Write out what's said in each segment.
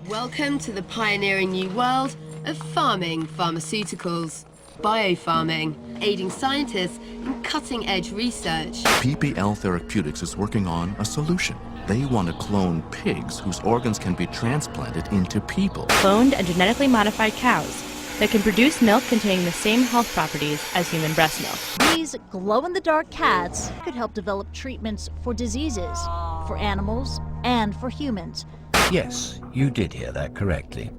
Welcome to the pioneering new world of farming pharmaceuticals. Biofarming, aiding scientists in cutting-edge research. PPL Therapeutics is working on a solution. They want to clone pigs whose organs can be transplanted into people. Cloned and genetically modified cows that can produce milk containing the same health properties as human breast milk. These glow-in-the-dark cats could help develop treatments for diseases, for animals, and for humans. Yes, you did hear that correctly.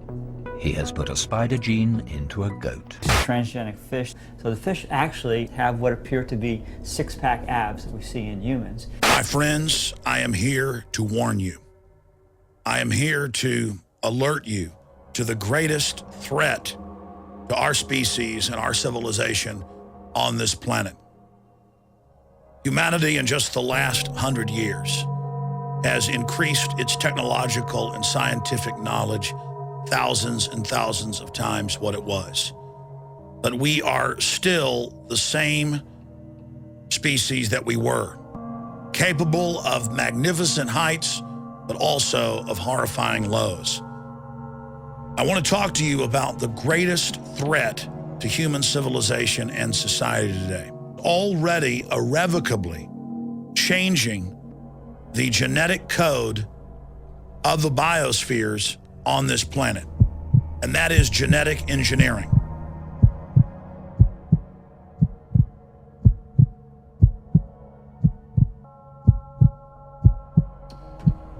He has put a spider gene into a goat. Transgenic fish. So the fish actually have what appear to be six-pack abs that we see in humans. My friends, I am here to warn you. I am here to alert you to the greatest threat to our species and our civilization on this planet. Humanity in just the last 100 years has increased its technological and scientific knowledge thousands and thousands of times what it was. But we are still the same species that we were, capable of magnificent heights, but also of horrifying lows. I want to talk to you about the greatest threat to human civilization and society today. Already irrevocably changing the genetic code of the biospheres on this planet, and that is genetic engineering.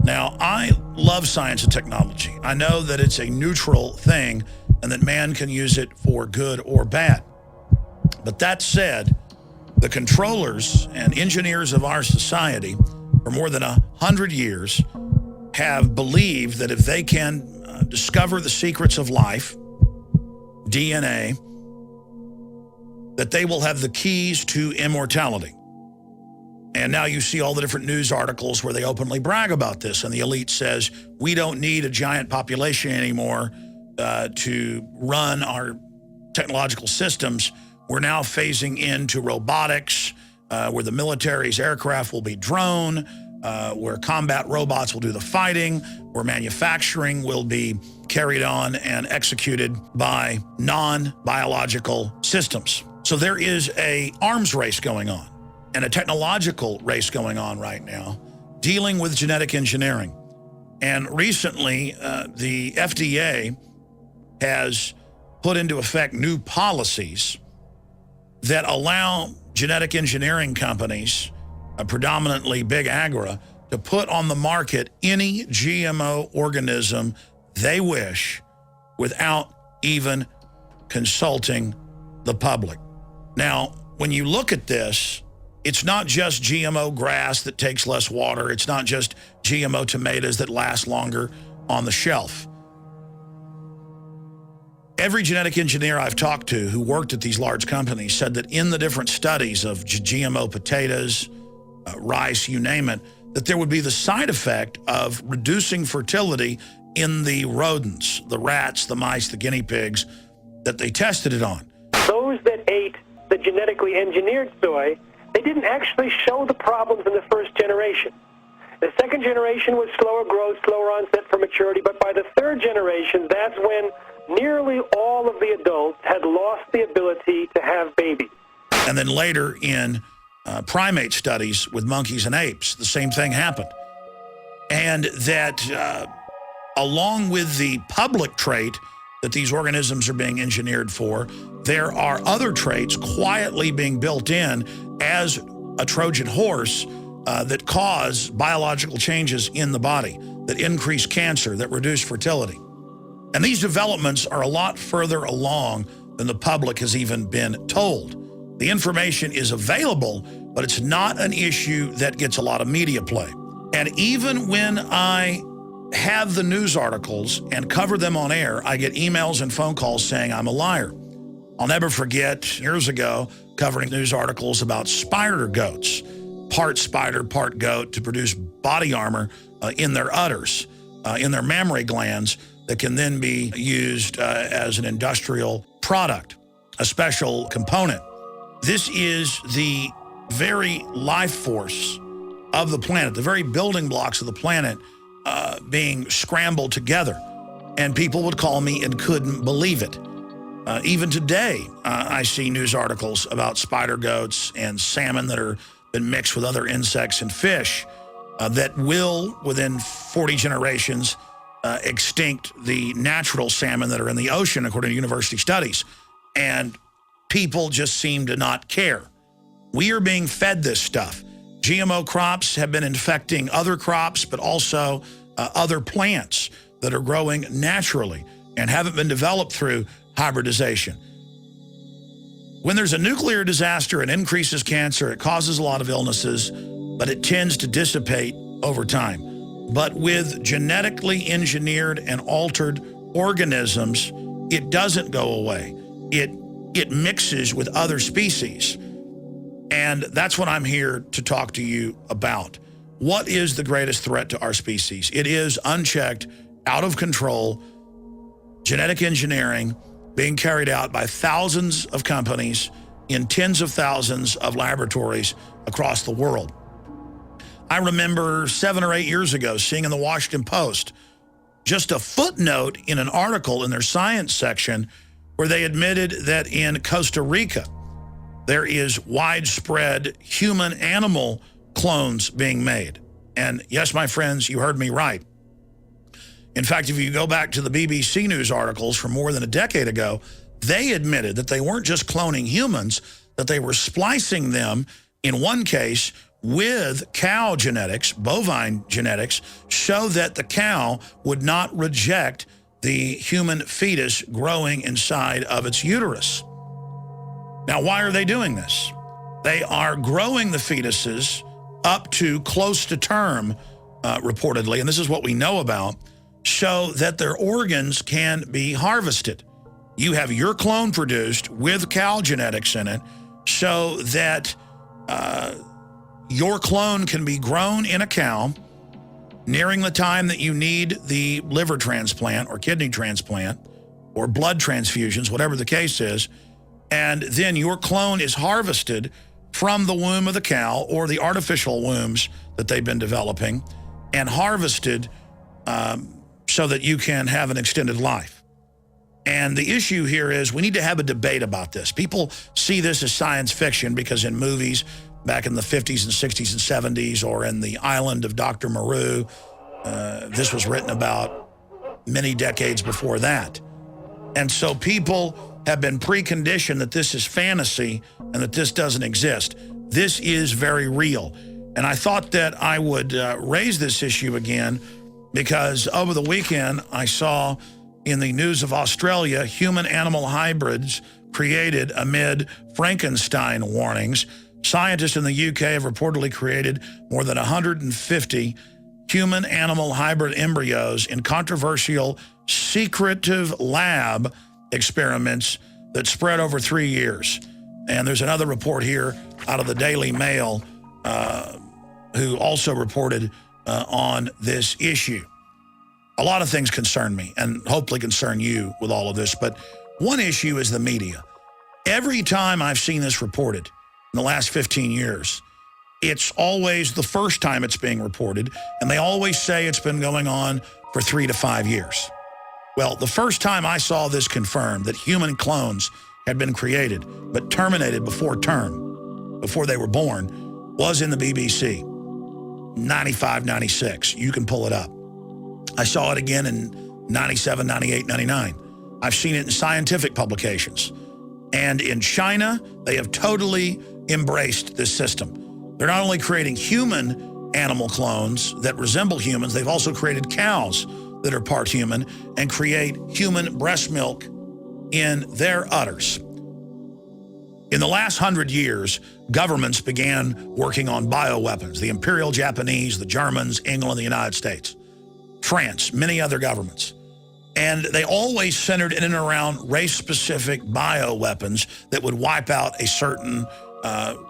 Now, I love science and technology. I know that it's a neutral thing and that man can use it for good or bad. But that said, the controllers and engineers of our society for more than 100 years have believed that if they can discover the secrets of life, DNA, that they will have the keys to immortality. And now you see all the different news articles where they openly brag about this, and the elite says, we don't need a giant population anymore to run our technological systems. We're now phasing into robotics, where the military's aircraft will be drone, where combat robots will do the fighting, where manufacturing will be carried on and executed by non-biological systems. So there is an arms race going on and a technological race going on right now, dealing with genetic engineering. And recently, the FDA has put into effect new policies that allow genetic engineering companies, predominantly big agri, to put on the market any GMO organism they wish without even consulting the public. Now, when you look at this, it's not just GMO grass that takes less water. It's not just GMO tomatoes that last longer on the shelf. Every genetic engineer I've talked to who worked at these large companies said that in the different studies of GMO potatoes, rice, you name it, that there would be the side effect of reducing fertility in the rodents, the rats, the mice, the guinea pigs that they tested it on. Those that ate the genetically engineered soy, they didn't actually show the problems in the first generation. The second generation was slower growth, slower onset for maturity, but by the third generation, that's when nearly all of the adults had lost the ability to have babies. And then later in primate studies with monkeys and apes, the same thing happened. And that along with the public trait that these organisms are being engineered for, there are other traits quietly being built in as a Trojan horse that cause biological changes in the body, that increase cancer, that reduce fertility. And these developments are a lot further along than the public has even been told. The information is available, but it's not an issue that gets a lot of media play. And even when I have the news articles and cover them on air, I get emails and phone calls saying I'm a liar. I'll never forget years ago covering news articles about spider goats, part spider, part goat, to produce body armor in their udders, in their mammary glands, that can then be used as an industrial product, a special component. This is the very life force of the planet, the very building blocks of the planet being scrambled together. and people would call me and couldn't believe it. Even today, I see news articles about spider goats and salmon that are been mixed with other insects and fish that will, within 40 generations, extinct the natural salmon that are in the ocean, according to university studies. And people just seem to not care. We are being fed this stuff. GMO crops have been infecting other crops, but also other plants that are growing naturally and haven't been developed through hybridization. When there's a nuclear disaster, it increases cancer, it causes a lot of illnesses, but it tends to dissipate over time. But with genetically engineered and altered organisms, it doesn't go away. It mixes with other species. And that's what I'm here to talk to you about. What is the greatest threat to our species? It is unchecked, out of control, genetic engineering being carried out by thousands of companies in tens of thousands of laboratories across the world. I remember 7 or 8 years ago seeing in the Washington Post just a footnote in an article in their science section where they admitted that in Costa Rica, there is widespread human-animal clones being made. And yes, my friends, you heard me right. In fact, if you go back to the BBC News articles from more than a decade ago, they admitted that they weren't just cloning humans, that they were splicing them, in one case, with cow genetics, bovine genetics, so that the cow would not reject the human fetus growing inside of its uterus. Now, why are they doing this? They are growing the fetuses up to close to term, reportedly, and this is what we know about, so that their organs can be harvested. You have your clone produced with cow genetics in it so that your clone can be grown in a cow nearing the time that you need the liver transplant or kidney transplant or blood transfusions, whatever the case is, and then your clone is harvested from the womb of the cow or the artificial wombs that they've been developing and harvested so that you can have an extended life. And the issue here is we need to have a debate about this. People see this as science fiction because in movies back in the 50s and 60s and 70s or in The Island of Dr. Moreau, this was written about many decades before that. And so people have been preconditioned that this is fantasy and that this doesn't exist. This is very real. And I thought that I would raise this issue again because over the weekend I saw in the news of Australia, human-animal hybrids created amid Frankenstein warnings. Scientists in the UK have reportedly created more than 150 human-animal hybrid embryos in controversial, secretive lab experiments that spread over 3 years. And there's another report here out of the Daily Mail who also reported on this issue. A lot of things concern me and hopefully concern you with all of this, but one issue is the media. Every time I've seen this reported in the last 15 years, it's always the first time it's being reported, and they always say it's been going on for 3 to 5 years. Well, the first time I saw this confirmed, that human clones had been created but terminated before term, before they were born, was in the BBC, 95, 96. You can pull it up. I saw it again in 97, 98, 99. I've seen it in scientific publications. And in China, they have totally embraced this system. They're not only creating human animal clones that resemble humans, they've also created cows that are part human and create human breast milk in their udders. In the last 100 years, governments began working on bioweapons. The Imperial Japanese, the Germans, England, the United States, France, many other governments. And they always centered in and around race-specific bioweapons that would wipe out a certain,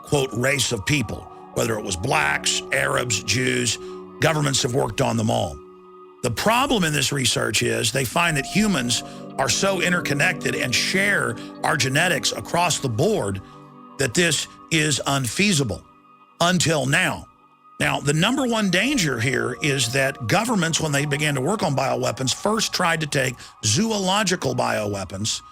quote, race of people, whether it was blacks, Arabs, Jews. Governments have worked on them all. The problem in this research is they find that humans are so interconnected and share our genetics across the board that this is unfeasible until now. Now, the number one danger here is that governments, when they began to work on bioweapons, first tried to take zoological bioweapons,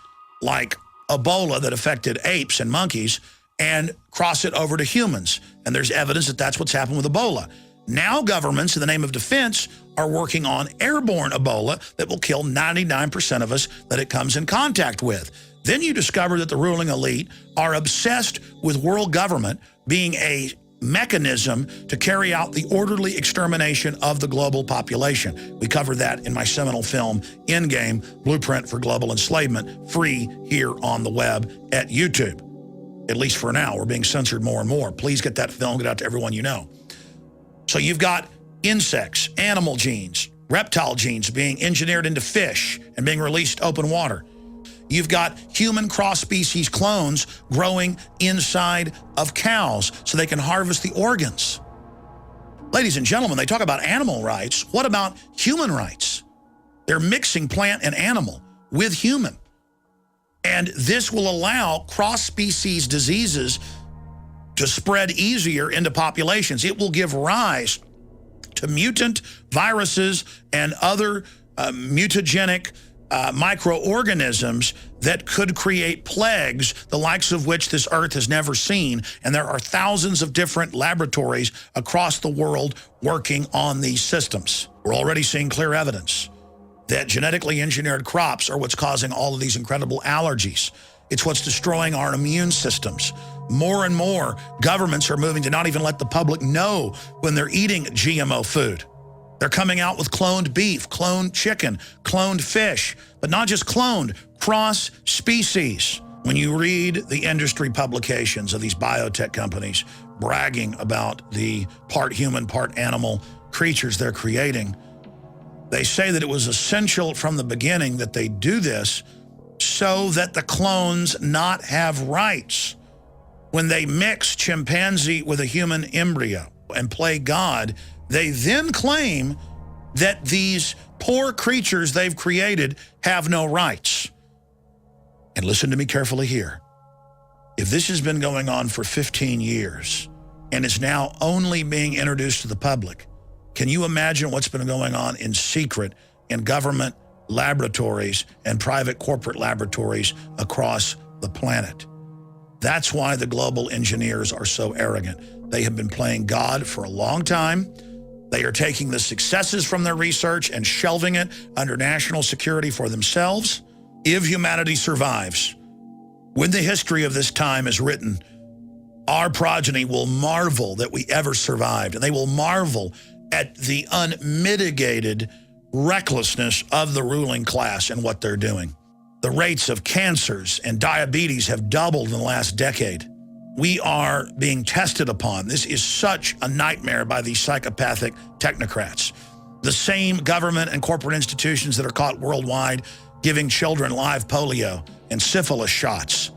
like Ebola that affected apes and monkeys, and cross it over to humans. And there's evidence that that's what's happened with Ebola. Now governments, in the name of defense, are working on airborne Ebola that will kill 99% of us that it comes in contact with. Then you discover that the ruling elite are obsessed with world government being a mechanism to carry out the orderly extermination of the global population. We covered that in my seminal film, Endgame, Blueprint for Global Enslavement, free here on the web at YouTube. At least for now, we're being censored more and more. Please get that film, get out to everyone you know. So you've got insects, animal genes, reptile genes being engineered into fish and being released to open water. You've got human cross-species clones growing inside of cows so they can harvest the organs. Ladies and gentlemen, they talk about animal rights. What about human rights? They're mixing plant and animal with human. And this will allow cross-species diseases to spread easier into populations. It will give rise to mutant viruses and other mutagenic microorganisms that could create plagues, the likes of which this earth has never seen. And there are thousands of different laboratories across the world working on these systems. We're already seeing clear evidence that genetically engineered crops are what's causing all of these incredible allergies. It's what's destroying our immune systems. More and more governments are moving to not even let the public know when they're eating GMO food. They're coming out with cloned beef, cloned chicken, cloned fish, but not just cloned, cross-species. When you read the industry publications of these biotech companies bragging about the part human, part animal creatures they're creating, they say that it was essential from the beginning that they do this so that the clones not have rights. When they mix chimpanzee with a human embryo and play God, they then claim that these poor creatures they've created have no rights. And listen to me carefully here. If this has been going on for 15 years and is now only being introduced to the public, can you imagine what's been going on in secret in government laboratories and private corporate laboratories across the planet? That's why the global engineers are so arrogant. They have been playing God for a long time. They are taking the successes from their research and shelving it under national security for themselves. If humanity survives, when the history of this time is written, our progeny will marvel that we ever survived, and they will marvel at the unmitigated recklessness of the ruling class and what they're doing. The rates of cancers and diabetes have doubled in the last decade. We are being tested upon. This is such a nightmare by these psychopathic technocrats. The same government and corporate institutions that are caught worldwide giving children live polio and syphilis shots.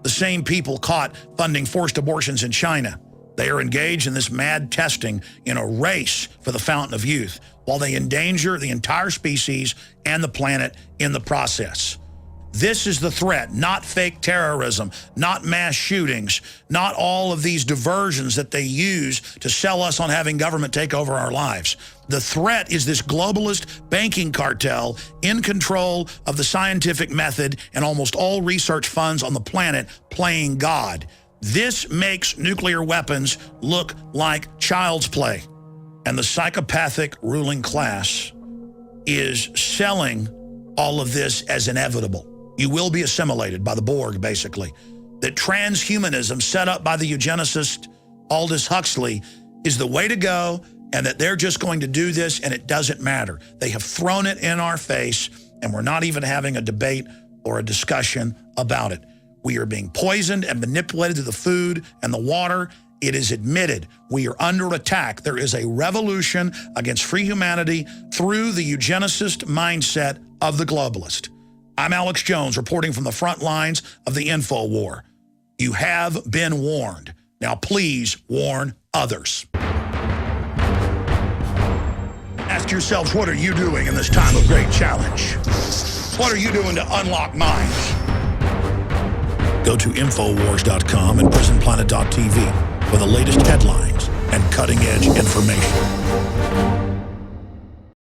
The same people caught funding forced abortions in China. They are engaged in this mad testing in a race for the fountain of youth while they endanger the entire species and the planet in the process. This is the threat, not fake terrorism, not mass shootings, not all of these diversions that they use to sell us on having government take over our lives. The threat is this globalist banking cartel in control of the scientific method and almost all research funds on the planet playing God. This makes nuclear weapons look like child's play. And the psychopathic ruling class is selling all of this as inevitable. You will be assimilated by the Borg, basically. That transhumanism set up by the eugenicist Aldous Huxley is the way to go, and that they're just going to do this and it doesn't matter. They have thrown it in our face, and we're not even having a debate or a discussion about it. We are being poisoned and manipulated through the food and the water. It is admitted. We are under attack. There is a revolution against free humanity through the eugenicist mindset of the globalist. I'm Alex Jones, reporting from the front lines of the info war. You have been warned. Now please warn others. Ask yourselves, what are you doing in this time of great challenge? What are you doing to unlock minds? Go to infowars.com and prisonplanet.tv for the latest headlines and cutting-edge information.